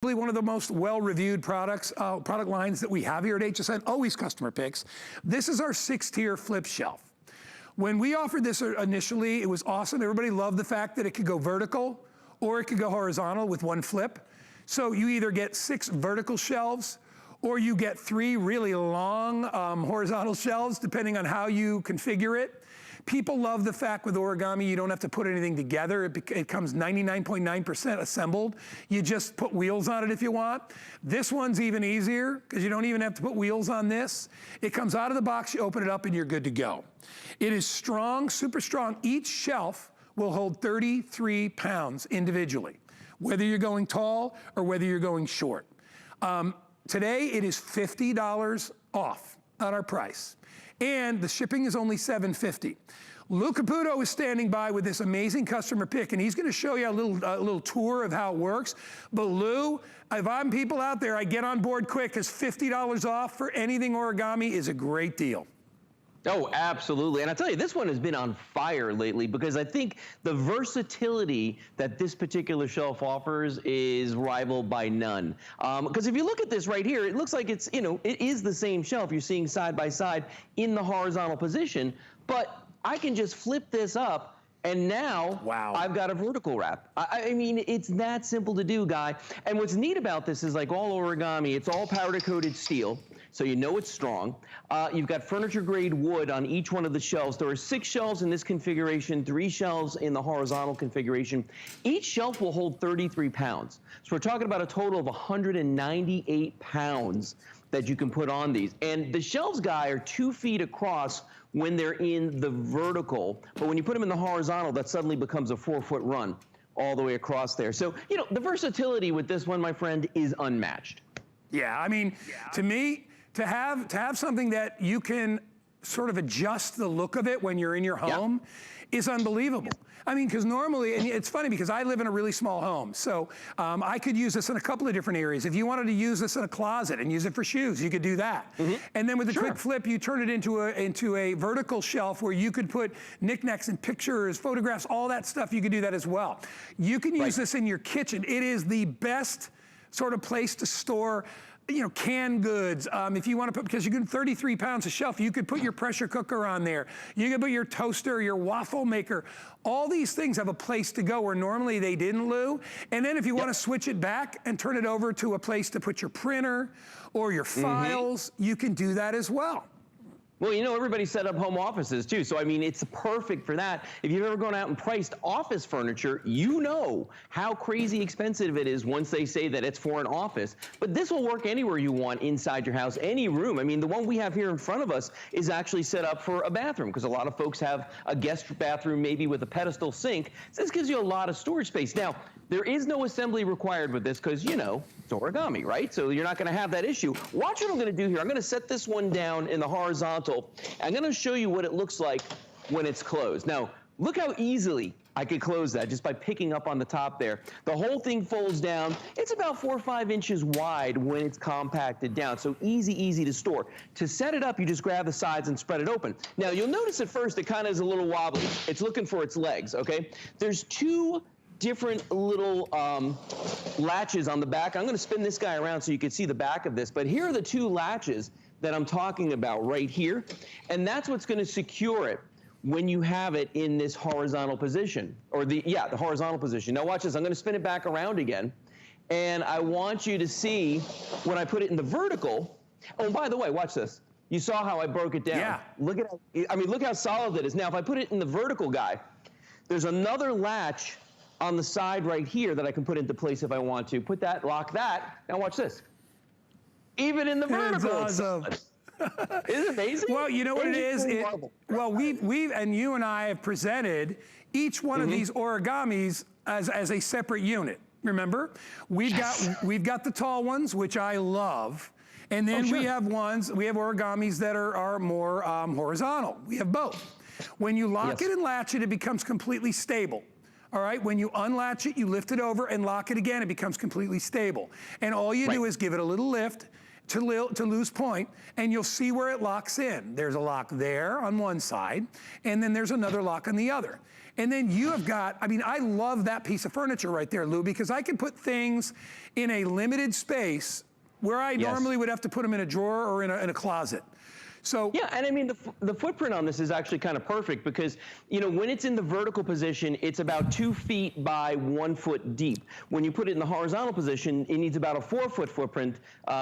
One of the most well-reviewed product lines that we have here at HSN, always customer picks. This is our 6-tier flip shelf. When we offered this initially, it was awesome. Everybody loved the fact that it could go vertical or it could go horizontal with one flip. So you either get 6 vertical shelves or you get 3 really long horizontal shelves, depending on how you configure it. People love the fact with origami, you don't have to put anything together. It comes 99.9% assembled. You just put wheels on it if you want. This one's even easier because you don't even have to put wheels on this. It comes out of the box, you open it up and you're good to go. It is strong, super strong. Each shelf will hold 33 pounds individually, whether you're going tall or whether you're going short. Today it is $50 off on our price. And the shipping is only $7.50. Lou Caputo is standing by with this amazing customer pick, and he's gonna show you a little tour of how it works. But Lou, if I'm people out there, I get on board quick, because $50 off for anything origami is a great deal. Oh, absolutely. And I tell you, this one has been on fire lately because I think the versatility that this particular shelf offers is rivaled by none. Because if you look at this right here, it looks like it's, it is the same shelf you're seeing side by side in the horizontal position, but I can just flip this up and now I've got a vertical wrap. I mean, it's that simple to do, Guy. And what's neat about this is, like all origami, it's all powder coated steel, so you know it's strong. You've got furniture grade wood on each one of the shelves. There are 6 shelves in this configuration, 3 shelves in the horizontal configuration. Each shelf will hold 33 pounds. So we're talking about a total of 198 pounds that you can put on these. And the shelves, Guy, are 2 feet across when they're in the vertical, but when you put them in the horizontal, that suddenly becomes a 4-foot run all the way across there. So, the versatility with this one, my friend, is unmatched. Yeah, I mean, to me, to have something that you can sort of adjust the look of it when you're in your home is unbelievable. I mean, because normally, and it's funny because I live in a really small home, so I could use this in a couple of different areas. If you wanted to use this in a closet and use it for shoes, you could do that. And then with the quick flip, you turn it into a vertical shelf where you could put knickknacks and pictures, photographs, all that stuff. You could do that as well. You can use this in your kitchen. It is the best sort of place to store canned goods. If you want to put, because you can 33 pounds of shelf, you could put your pressure cooker on there. You could put your toaster, your waffle maker. All these things have a place to go where normally they didn't, Lou. And then if you want to switch it back and turn it over to a place to put your printer or your files, you can do that as well. Well, everybody set up home offices too, so I mean, it's perfect for that. If you've ever gone out and priced office furniture, you know how crazy expensive it is once they say that it's for an office. But this will work anywhere you want inside your house, any room. I mean, the one we have here in front of us is actually set up for a bathroom, because a lot of folks have a guest bathroom maybe with a pedestal sink. So this gives you a lot of storage space. Now, there is no assembly required with this because, it's origami, right? So you're not going to have that issue. Watch what I'm going to do here. I'm going to set this one down in the horizontal. I'm going to show you what it looks like when it's closed. Now, look how easily I could close that just by picking up on the top there. The whole thing folds down. It's about 4 or 5 inches wide when it's compacted down, so easy to store. To set it up, you just grab the sides and spread it open. Now, you'll notice at first it kind of is a little wobbly. It's looking for its legs, okay? There's 2 different little latches on the back. I'm going to spin this guy around so you can see the back of this, but here are the 2 latches that I'm talking about right here, and that's what's going to secure it when you have it in this horizontal position, or the horizontal position. Now watch this, I'm going to spin it back around again, and I want you to see when I put it in the vertical. Oh, and by the way, watch this. You saw how I broke it down. Yeah. Look how solid it is. Now if I put it in the vertical, Guy, there's another latch on the side right here that I can put into place if I want to. Put that, lock that. Now watch this. Even in the vertical, it's awesome. Isn't it amazing? Well, you know what it is? Well, we've and you and I have presented each one of these origamis as a separate unit. Remember, we've got the tall ones, which I love, and then we have origamis that are more horizontal. We have both. When you lock it and latch it, it becomes completely stable. All right, when you unlatch it, you lift it over and lock it again, it becomes completely stable. And all you do is give it a little lift, to lose point, and you'll see where it locks in. There's a lock there on one side, and then there's another lock on the other. And then you have got, I mean, I love that piece of furniture right there, Lou, because I can put things in a limited space where I normally would have to put them in a drawer or in a closet. So yeah, and I mean, the footprint on this is actually kind of perfect because, you know, when it's in the vertical position, it's about 2 feet by 1 foot deep. When you put it in the horizontal position, it needs about a 4-foot footprint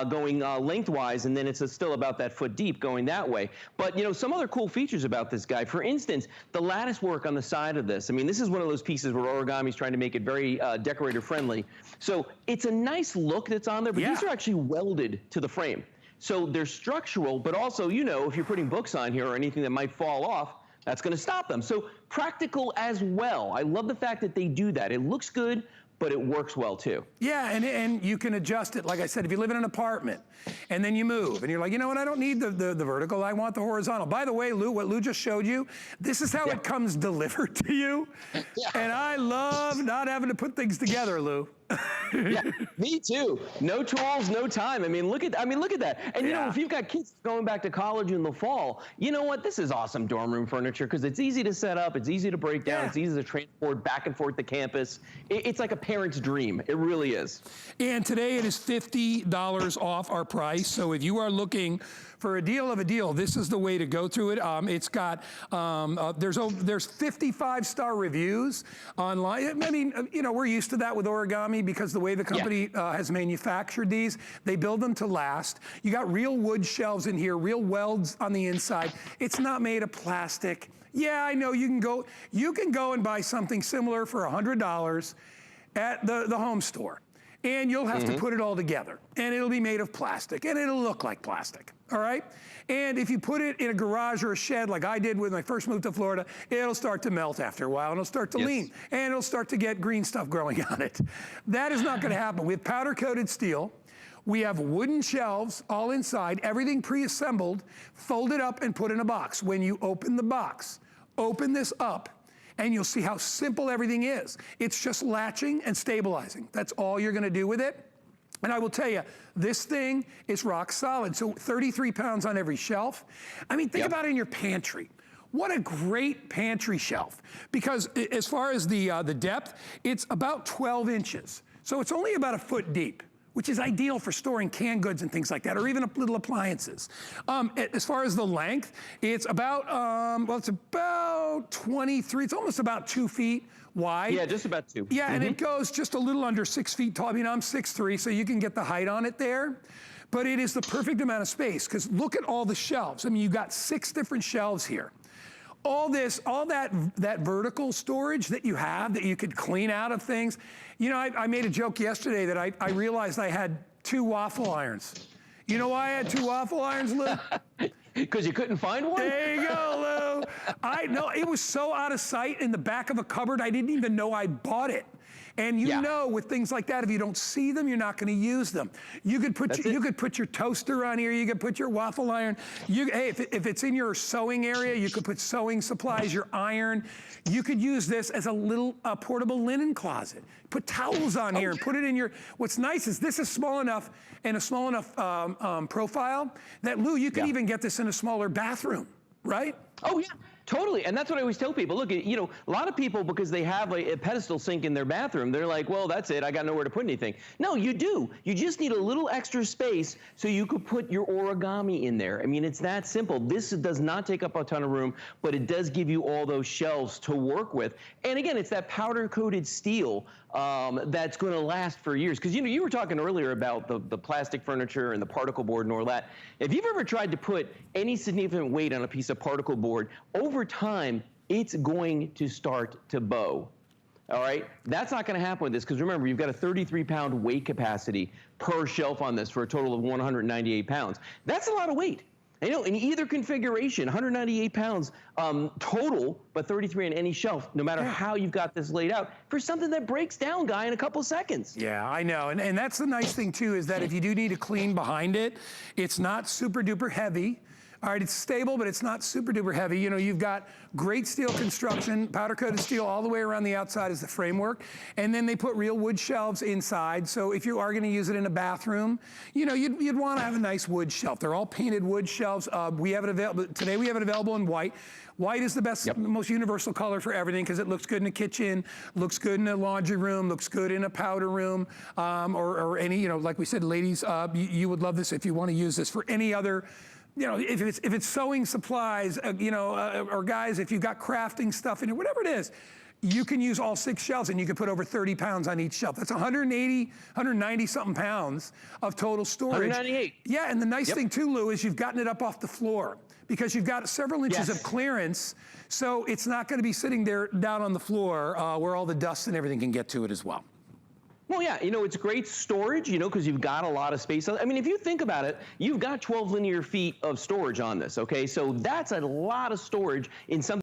going lengthwise, and then it's still about that foot deep going that way. But, you know, some other cool features about this guy, for instance, the lattice work on the side of this. I mean, this is one of those pieces where Origami's trying to make it very decorator friendly. So it's a nice look that's on there, but these are actually welded to the frame. So they're structural, but also, you know, if you're putting books on here or anything that might fall off, that's going to stop them. So practical as well. I love the fact that they do that. It looks good, but it works well too. Yeah, and you can adjust it. Like I said, if you live in an apartment and then you move and you're like, you know what, I don't need the vertical, I want the horizontal. By the way, Lou, what Lou just showed you, this is how it comes delivered to you. And I love not having to put things together, Lou. Yeah, me too. No tools, no time. I mean, look at that. And you know, if you've got kids going back to college in the fall, you know what? This is awesome dorm room furniture because it's easy to set up, it's easy to break down, it's easy to transport back and forth to campus. It's like a parent's dream. It really is. And today it is $50 off our price. So if you are looking for a deal of a deal, this is the way to go through it. It's got, there's 55-star reviews online. I mean, you know, we're used to that with Origami because the way the company has manufactured these, they build them to last. You got real wood shelves in here, real welds on the inside. It's not made of plastic. Yeah, I know you can go and buy something similar for $100 at the home store. And you'll have to put it all together. And it'll be made of plastic. And it'll look like plastic. All right? And if you put it in a garage or a shed like I did when I first moved to Florida, it'll start to melt after a while. And it'll start to lean. And it'll start to get green stuff growing on it. That is not going to happen. We have powder-coated steel. We have wooden shelves all inside. Everything pre-assembled, folded up and put in a box. When you open the box, open this up, and you'll see how simple everything is. It's just latching and stabilizing. That's all you're gonna do with it. And I will tell you, this thing is rock solid. So 33 pounds on every shelf. I mean, think about it in your pantry. What a great pantry shelf. Because as far as the depth, it's about 12 inches. So it's only about a foot deep, which is ideal for storing canned goods and things like that, or even little appliances. As far as the length, it's about, well, it's about 23, it's almost about 2 feet wide. Yeah, just about 2. Yeah, and it goes just a little under 6 feet tall. I mean, I'm 6'3", so you can get the height on it there. But it is the perfect amount of space, because look at all the shelves. I mean, you've got 6 different shelves here. All that vertical storage that you have that you could clean out of things. You know, I made a joke yesterday that I realized I had 2 waffle irons. You know why I had 2 waffle irons, Lou? Because you couldn't find one? There you go, Lou. No, it was so out of sight in the back of a cupboard, I didn't even know I bought it. And you know, with things like that, if you don't see them, you're not going to use them. You could put your toaster on here. You could put your waffle iron. Hey, if it's in your sewing area, you could put sewing supplies, your iron. You could use this as a little portable linen closet. Put towels on here and put it in your. What's nice is this is small enough and a small enough profile that, Lou, you could even get this in a smaller bathroom, right? Oh, yeah. Totally, and that's what I always tell people. Look, you know, a lot of people, because they have a pedestal sink in their bathroom, they're like, well, that's it, I got nowhere to put anything. No, you do. You just need a little extra space so you could put your Origami in there. I mean, it's that simple. This does not take up a ton of room, but it does give you all those shelves to work with. And again, it's that powder-coated steel that's going to last for years. Because, you know, you were talking earlier about the plastic furniture and the particle board and all that. If you've ever tried to put any significant weight on a piece of particle board, over time, it's going to start to bow. All right? That's not going to happen with this, because remember, you've got a 33-pound weight capacity per shelf on this for a total of 198 pounds. That's a lot of weight. You know, in either configuration, 198 pounds total, but 33 on any shelf, no matter how you've got this laid out, for something that breaks down, Guy, in a couple seconds. Yeah, I know. And that's the nice thing, too, is that if you do need to clean behind it, it's not super duper heavy. All right, it's stable, but it's not super duper heavy. You know, you've got great steel construction, powder coated steel all the way around the outside is the framework. And then they put real wood shelves inside. So if you are gonna use it in a bathroom, you know, you'd wanna have a nice wood shelf. They're all painted wood shelves. We have it available, today we have it available in white. White is the best, most universal color for everything because it looks good in a kitchen, looks good in a laundry room, looks good in a powder room, or any, you know, like we said, ladies, you would love this if you want to use this for any other, you know, if it's sewing supplies, you know, or guys, if you've got crafting stuff in it, whatever it is, you can use all 6 shelves and you can put over 30 pounds on each shelf. That's 180, 190 something pounds of total storage. 198. Yeah, and the nice thing too, Lou, is you've gotten it up off the floor because you've got several inches of clearance, so it's not gonna be sitting there down on the floor where all the dust and everything can get to it as well. Well, yeah, you know, it's great storage, you know, because you've got a lot of space. I mean, if you think about it, you've got 12 linear feet of storage on this, okay? So that's a lot of storage in something